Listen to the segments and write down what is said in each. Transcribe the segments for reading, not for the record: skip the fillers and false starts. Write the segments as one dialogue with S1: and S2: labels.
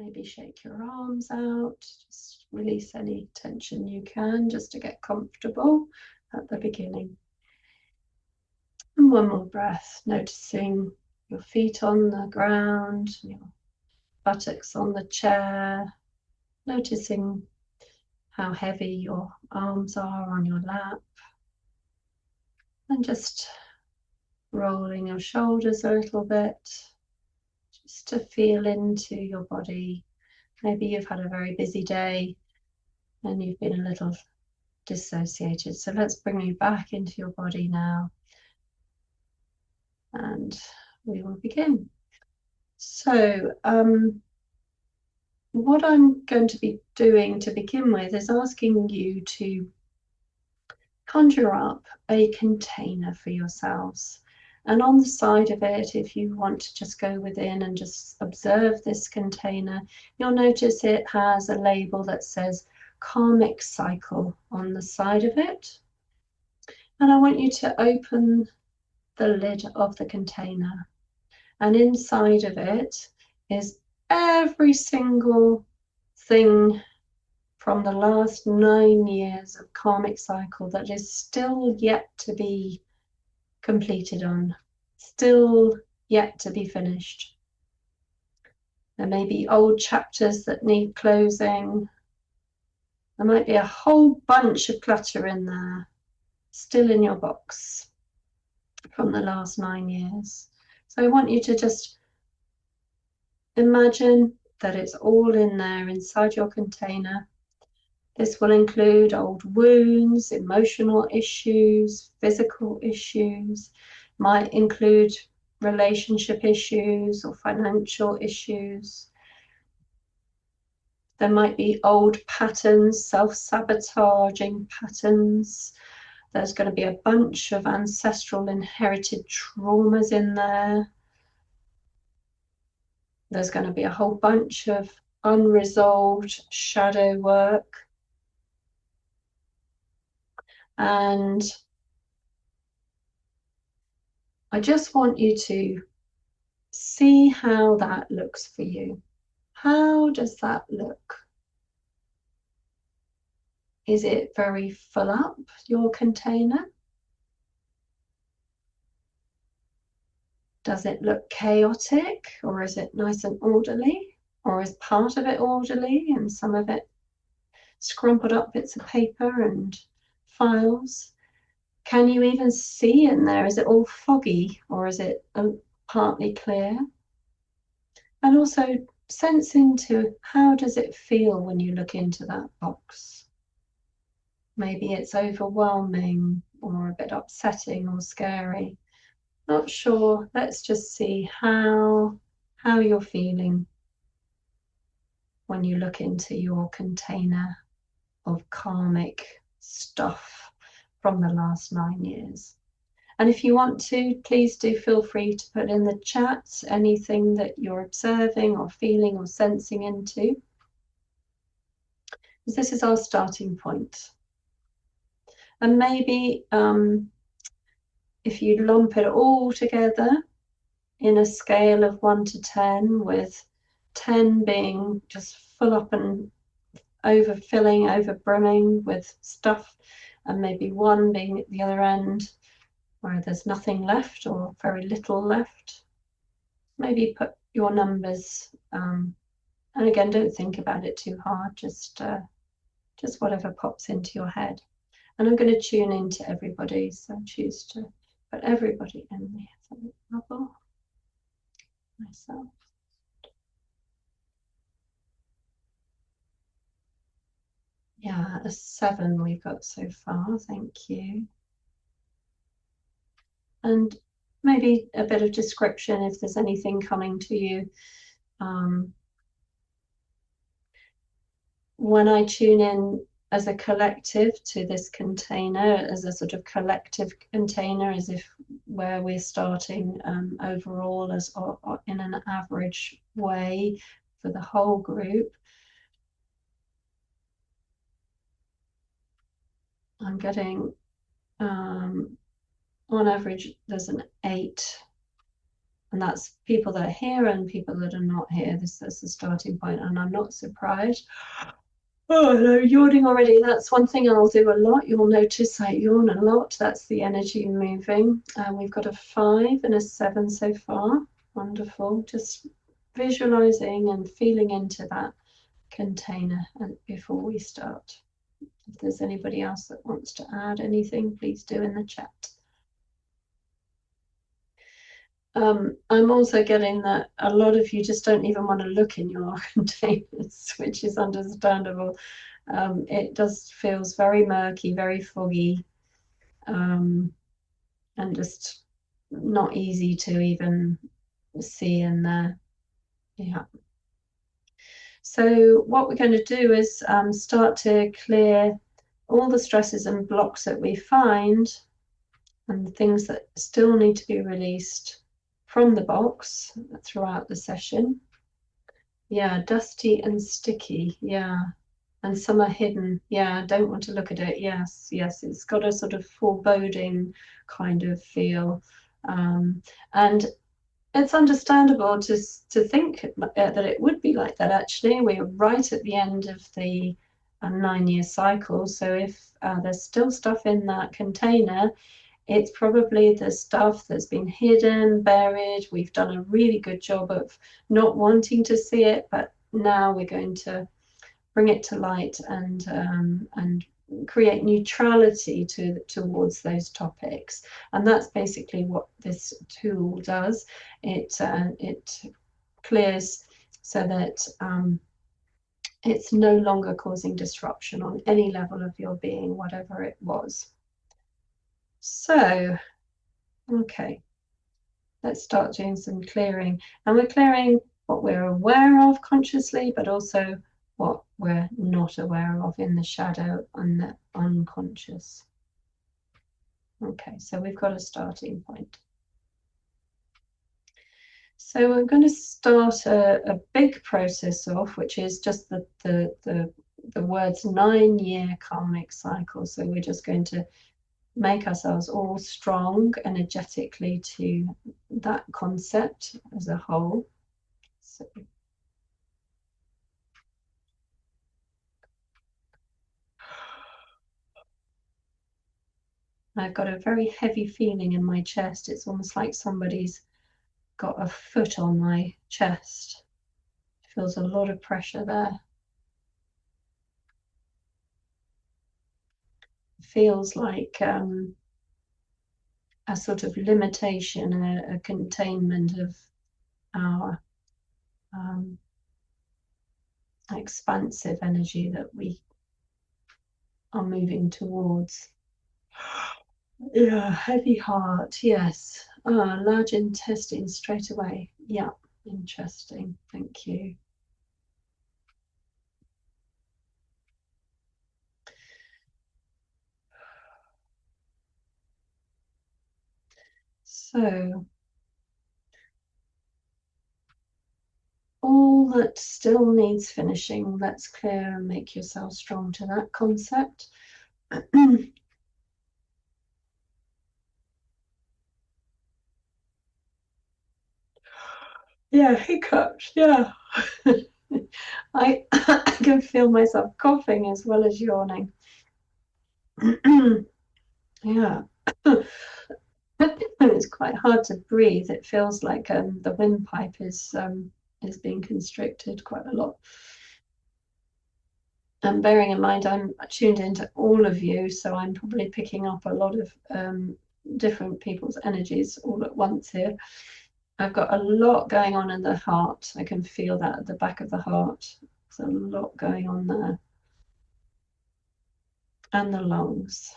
S1: Maybe shake your arms out, just release any tension you can, just to get comfortable at the beginning. And one more breath, noticing your feet on the ground, your buttocks on the chair, noticing how heavy your arms are on your lap, and just rolling your shoulders a little bit, just to feel into your body. Maybe you've had a very busy day and you've been a little dissociated. So let's bring you back into your body now. And we will begin. So what I'm going to be doing to begin with is asking you to conjure up a container for yourselves. And on the side of it, if you want to just go within and just observe this container, you'll notice it has a label that says karmic cycle on the side of it. And I want you to open the lid of the container. And inside of it is every single thing from the last 9 years of karmic cycle that is still yet to be completed on, still yet to be finished. There may be old chapters that need closing. There might be a whole bunch of clutter in there, still in your box from the last 9 years. So I want you to just imagine that it's all in there inside your container. This will include old wounds, emotional issues, physical issues, might include relationship issues or financial issues. There might be old patterns, self-sabotaging patterns. There's going to be a bunch of ancestral inherited traumas in there. There's going to be a whole bunch of unresolved shadow work. And I just want you to see how that looks for you. How does that look? Is it very full up, your container? Does it look chaotic, or is it nice and orderly? Or is part of it orderly and some of it scrumpled up bits of paper and files? Can you even see in there? Is it all foggy, or is it partly clear? And also sense into how does it feel when you look into that box. Maybe it's overwhelming or a bit upsetting or scary. Not sure. Let's just see how you're feeling when you look into your container of karmic stuff from the last 9 years. And if you want to, please do feel free to put in the chat anything that you're observing or feeling or sensing into, because this is our starting point. And maybe if you lump it all together in a scale of 1 to 10, with 10 being just full up and overfilling, overbrimming with stuff, and maybe 1 being at the other end where there's nothing left or very little left. Maybe put your numbers, and again, don't think about it too hard, just whatever pops into your head. And I'm going to tune into everybody, so choose to put everybody in the bubble. Myself. Yeah, a 7 we've got so far, thank you. And maybe a bit of description if there's anything coming to you. When I tune in as a collective to this container, as a sort of collective container, as if where we're starting overall as in an average way for the whole group, I'm getting on average there's an 8 And that's people that are here and people that are not here. This is the starting point, and I'm not surprised. Oh no, yawning already. That's one thing I'll do a lot. You'll notice I yawn a lot. That's the energy moving. We've got a 5 and a 7 so far. Wonderful. Just visualizing and feeling into that container and before we start. If there's anybody else that wants to add anything, please do in the chat. I'm also getting that a lot of you just don't even want to look in your containers, which is understandable. It just feels very murky, very foggy, and just not easy to even see in there. Yeah. So what we're going to do is start to clear all the stresses and blocks that we find and the things that still need to be released from the box throughout the session. Yeah, dusty and sticky. Yeah. And some are hidden. Yeah, don't want to look at it. Yes, yes, it's got a sort of foreboding kind of feel. And it's understandable to think that it would be like that, actually. We're right at the end of the 9-year cycle. So if there's still stuff in that container, it's probably the stuff that's been hidden, buried. We've done a really good job of not wanting to see it, but now we're going to bring it to light and create neutrality towards those topics. And that's basically what this tool does. It clears so that it's no longer causing disruption on any level of your being, whatever it was. So, okay, let's start doing some clearing. And we're clearing what we're aware of consciously, but also what we're not aware of in the shadow and the unconscious. Okay, so we've got a starting point. So we're going to start a big process off, which is just the words 9-year karmic cycle. So we're just going to make ourselves all strong energetically to that concept as a whole. So I've got a very heavy feeling in my chest. It's almost like somebody's got a foot on my chest. It feels a lot of pressure there. It feels like a sort of limitation, a containment of our expansive energy that we are moving towards. Yeah, heavy heart, yes. Large intestine straight away. Yeah, interesting. Thank you. So, all that still needs finishing, let's clear and make yourself strong to that concept. Yeah, hiccups, yeah. I can feel myself coughing as well as yawning. Yeah. It's quite hard to breathe. It feels like the windpipe is being constricted quite a lot. And bearing in mind, I'm tuned into all of you, so I'm probably picking up a lot of different people's energies all at once here. I've got a lot going on in the heart. I can feel that at the back of the heart. There's a lot going on there. And the lungs.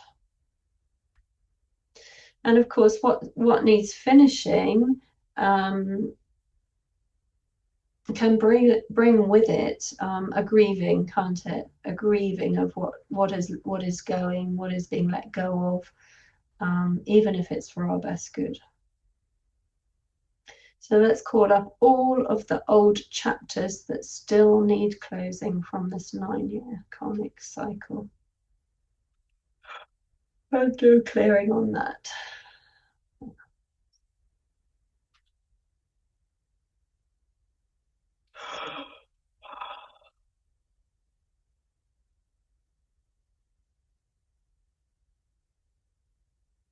S1: And of course, what needs finishing can bring with it a grieving, can't it? A grieving of what is going, what is being let go of, even if it's for our best good. So let's call up all of the old chapters that still need closing from this 9-year karmic cycle. And do clearing on that.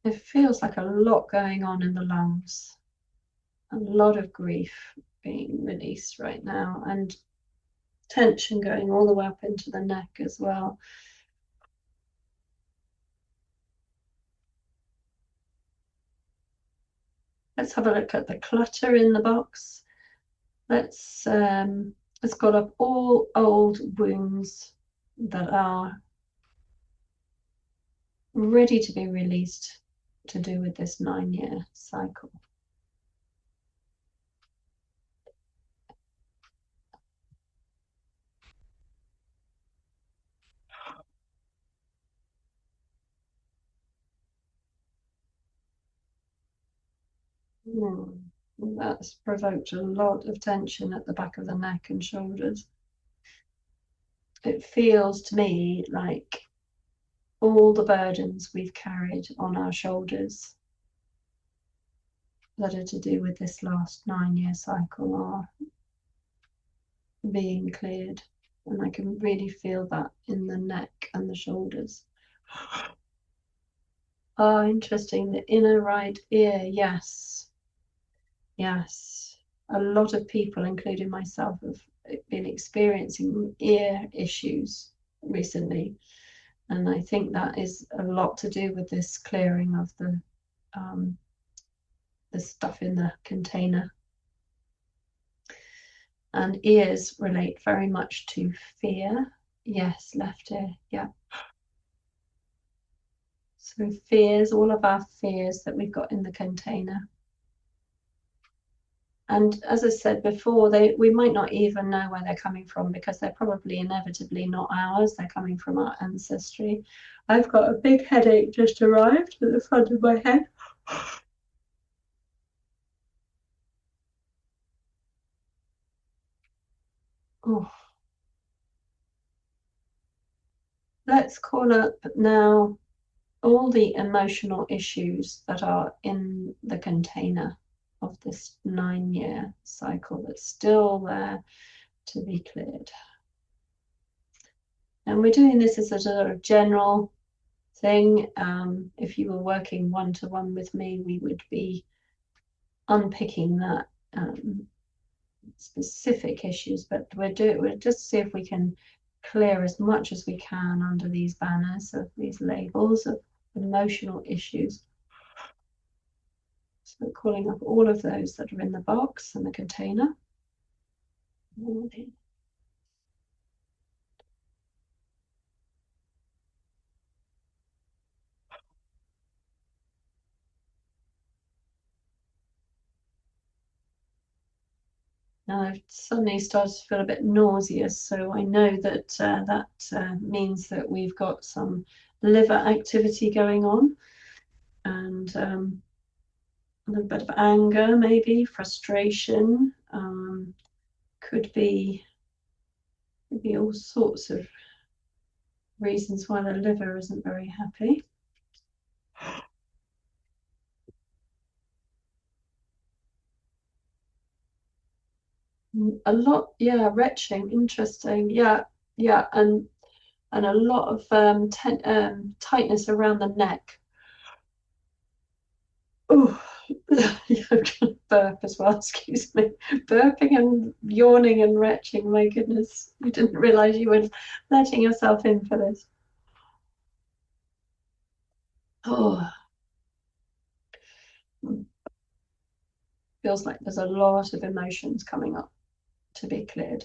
S1: It feels like a lot going on in the lungs, a lot of grief being released right now, and tension going all the way up into the neck as well. Let's have a look at the clutter in the box. Let's got up all old wounds that are ready to be released to do with this 9-year cycle. That's provoked a lot of tension at the back of the neck and shoulders. It feels to me like all the burdens we've carried on our shoulders that are to do with this last 9-year cycle are being cleared. And I can really feel that in the neck and the shoulders. Oh, interesting. The inner right ear, yes. Yes. A lot of people, including myself, have been experiencing ear issues recently. And I think that is a lot to do with this clearing of the stuff in the container. And ears relate very much to fear. Yes, left ear, yeah. So fears, all of our fears that we've got in the container. And as I said before, we might not even know where they're coming from because they're probably inevitably not ours. They're coming from our ancestry. I've got a big headache just arrived at the front of my head. Oh. Let's call up now all the emotional issues that are in the container of this 9-year cycle that's still there to be cleared. And we're doing this as a sort of general thing. If you were working one-to-one with me, we would be unpicking that specific issues, but we'll just see if we can clear as much as we can under these banners of these labels of emotional issues. So we're calling up all of those that are in the box and the container. Now I've suddenly started to feel a bit nauseous, so I know that that means that we've got some liver activity going on, and a little bit of anger, maybe frustration. Could be all sorts of reasons why the liver isn't very happy. A lot, yeah, retching, interesting, yeah, and a lot of tightness around the neck. Oh, I'm going to burp as well, excuse me. Burping and yawning and retching, my goodness. You didn't realize you were letting yourself in for this. Oh, feels like there's a lot of emotions coming up to be cleared.